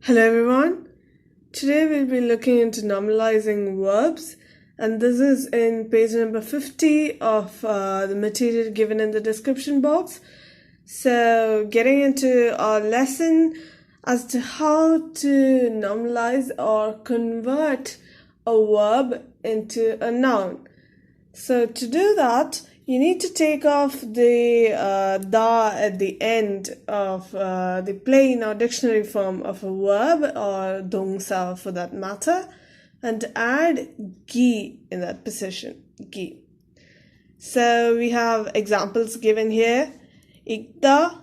Hello everyone. Today we'll be looking into nominalizing verbs, and this is in page number 50 of the material given in the description box. So getting into our lesson as to how to nominalize or convert a verb into a noun. So to do that, you need to take off the da at the end of the plain or dictionary form of a verb or dongsa for that matter, and add gi in that position, gi. So we have examples given here. Ikda,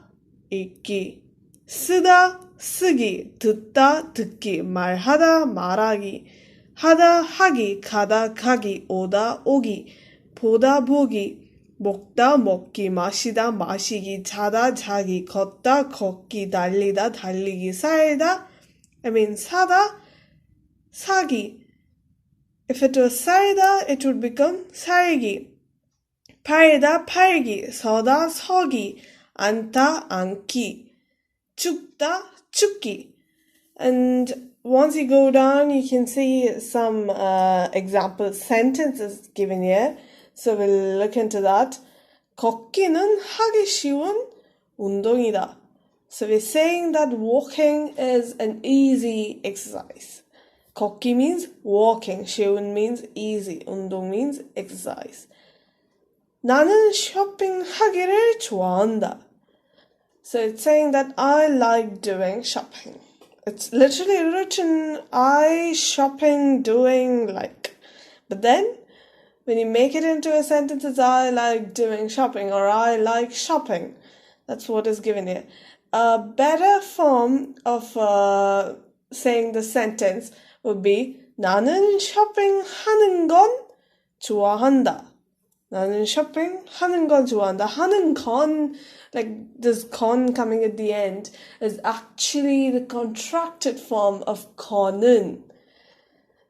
ikki. Sida, sigi. Tutta, tukki. Marhada, maragi. Hada, hagi. Kada, kagi. Oda, ogi. 보다 보기, 먹다 먹기, 마시다 마시기, 자다 자기, 걷다 걷기, 달리다 달리기, 살다, 사다, 사기. If it was 살다, it would become 살기. 팔다 팔기, 서다 서기, 앉다 앉기, 죽다 죽기. And once you go down, you can see some example sentences given here. So we'll look into that. 걷기는 하기 쉬운 운동이다. So we're saying that walking is an easy exercise. 걷기 means walking. 쉬운 means easy. 운동 means exercise. 나는 쇼핑하기를 좋아한다. So it's saying that I like doing shopping. It's literally written, I shopping doing like. But then, when you make it into a sentence, it's I like doing shopping or I like shopping. That's what is given here. A better form of saying the sentence would be 나는 쇼핑하는 건 좋아한다. 나는 쇼핑하는 건 좋아한다. 하는 건, like this 건 coming at the end, is actually the contracted form of 건은.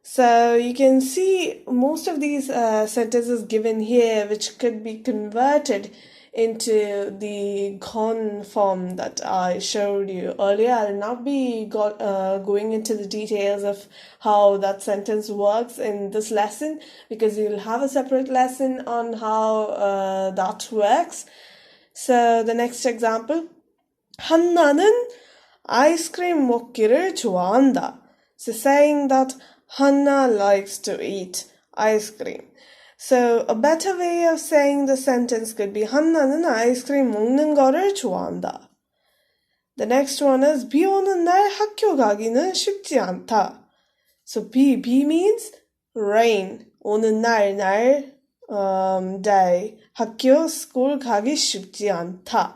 So you can see most of these sentences given here, which could be converted into the gon form that I showed you earlier. I'll not be going into the details of how that sentence works in this lesson, because you'll have a separate lesson on how that works. So the next example, 한나는 아이스크림 먹기를 좋아한다. So saying that Hannah likes to eat ice cream. So a better way of saying the sentence could be 한나는 아이스크림 먹는 거를 좋아한다. The next one is 비 오는 날 학교 가기는 쉽지 않다. So 비 means rain. 오는 날 day. 학교 school 가기 쉽지 않다.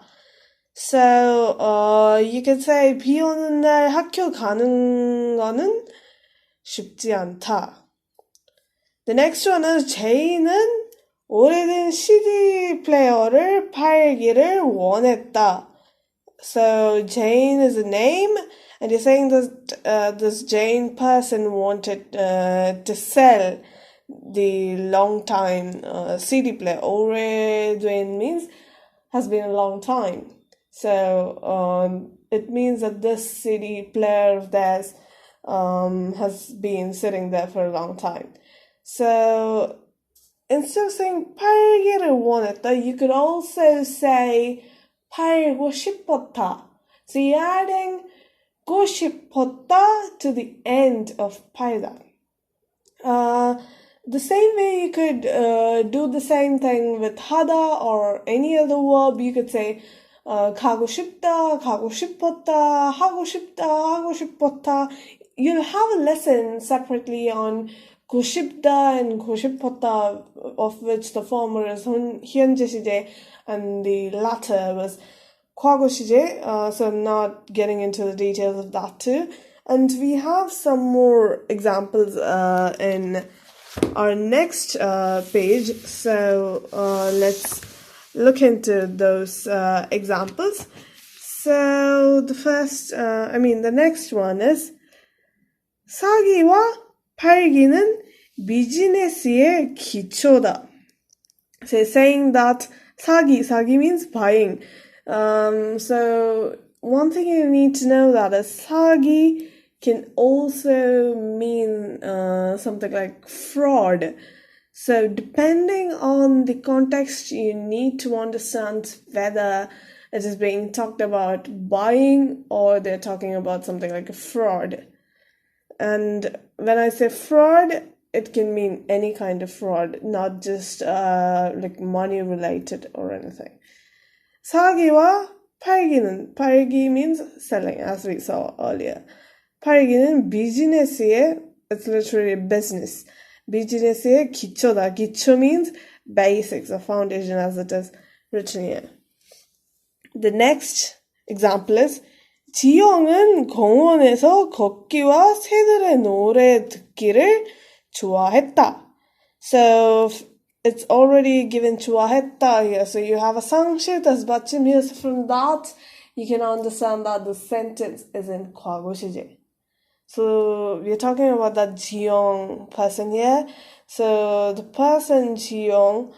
So you could say 비 오는 날 학교 가는 거는 쉽지 않다. The next one is 제이는 오래된 CD 플레이어를 팔기를 원했다. So Jane is a name, and you're saying that this Jane person wanted to sell the long time CD player. 오래된 means has been a long time. So it means that this CD player of theirs has been sitting there for a long time. So instead of saying 팔기를 원했다, you could also say 팔고 싶었다. So you're adding 고 싶었다 to the end of 팔다. The same way you could do the same thing with 하다 or any other verb. You could say 가고 싶다, 가고 싶었다, 하고 싶다, 하고 싶었다. You'll have a lesson separately on 고싶다 and 고싶었다, of which the former is 현재 시제 and the latter was 과거 시제. So I'm not getting into the details of that too. And we have some more examples in our next page. So let's look into those examples. So the next one is 사기와 팔기는 비즈니스의 기초다. So saying that 사기 means buying. So one thing you need to know that is 사기 can also mean something like fraud. So depending on the context, you need to understand whether it is being talked about buying or they're talking about something like a fraud. And when I say fraud, it can mean any kind of fraud, not just like money related or anything. 사기와 팔기 means selling, as we saw earlier. 팔기는 비즈니스의, it's literally business. 비즈니스의 기초다. 기초 means basics or foundation as it is written here. The next example is 지영은 공원에서 걷기와 새들의 노래 듣기를 좋아했다. So it's already given 좋아했다 here. So you have a 상식 as 받침 here. So from that, you can understand that the sentence is in 과거 시제. So we're talking about that 지영 person here. So the person 지영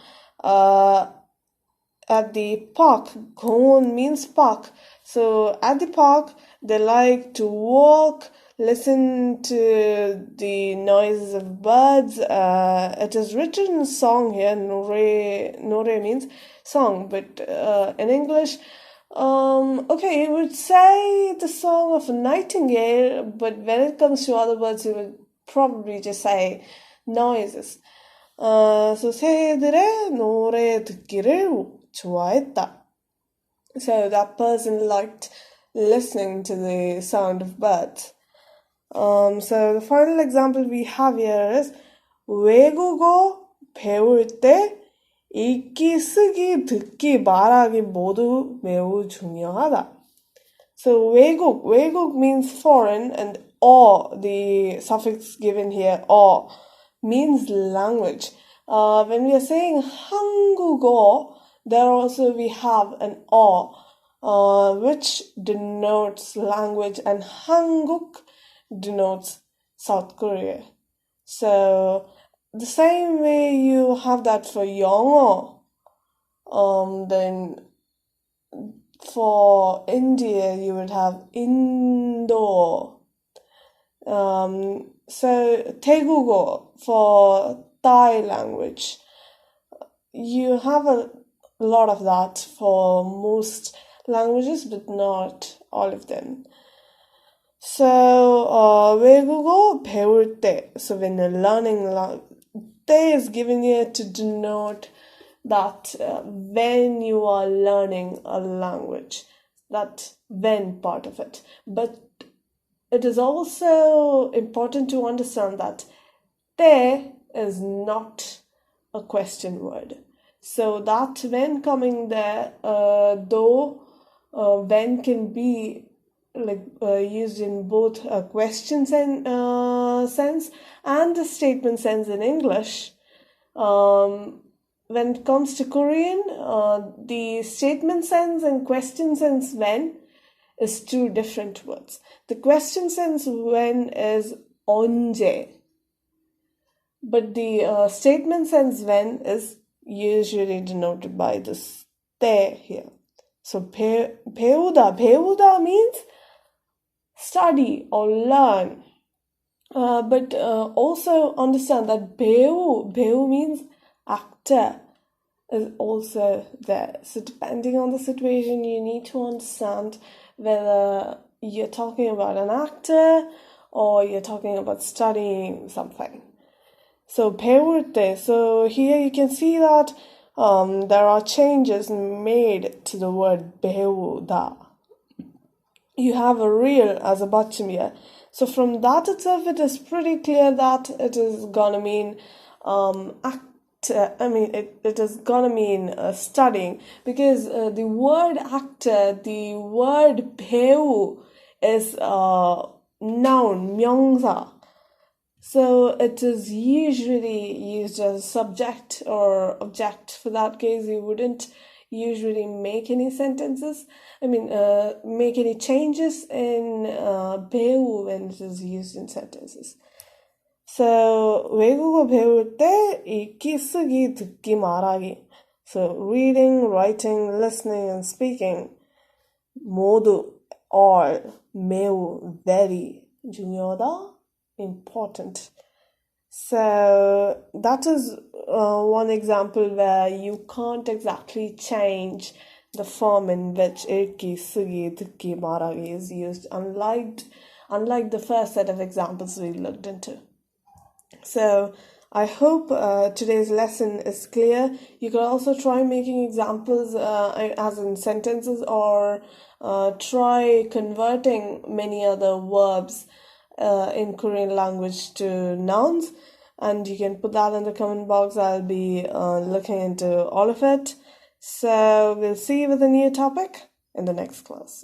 at the park, 공원 means park. So at the park, they like to walk, listen to the noises of birds. It is written in song here. Nore means song, but in English, okay, you would say the song of a nightingale, but when it comes to other words, you would probably just say noises. So 새들의 노래 듣기를 좋아했다. So that person liked listening to the sound of birds. So the final example we have here is 외국어 배울 때 읽기, 쓰기, 듣기, 말하기 모두 매우 중요하다. So 외국 means foreign, and the suffix given here, means language. When we are saying 한국어, there also we have an which denotes language, and 한국 denotes South Korea. So the same way you have that for 영어, then for India you would have Indo. So 태국어 for Thai language. You have a lot of that for most languages, but not all of them. So 외국어 배울 때. So when you're learning, 때 is given here to denote that when you are learning a language, that when part of it. But it is also important to understand that te is not a question word. So that when coming there, though when can be used in both a question sense and the statement sense in English. When it comes to Korean, the statement sense and question sense when is two different words. The question sense when is 언제, but the statement sense when is usually denoted by this 때 here. So 배우다 means study or learn. But also understand that 배우 means actor is also there. So depending on the situation, you need to understand whether you're talking about an actor or you're talking about studying something. So 배울 때. So here you can see that there are changes made to the word 배우다. You have a real as a 받침 here. So from that itself, it is pretty clear that it is gonna mean actor. I mean, it is gonna mean studying, because the word actor, the word 배우 is noun, 명사. So it is usually used as subject or object. For that case, you wouldn't usually make any sentences. Make any changes in 배우 when it is used in sentences. So 외국어 배울 때 읽기, 쓰기, 듣기, 말하기. So reading, writing, listening, and speaking. 모두, all, 매우, very 중요하다, important. So that is one example where you can't exactly change the form in which irki, sugi, thukki, maragi is used, unlike the first set of examples we looked into. So I hope today's lesson is clear. You can also try making examples as in sentences, or try converting many other verbs in Korean language to nouns, and you can put that in the comment box. I'll be looking into all of it. So we'll see you with a new topic in the next class.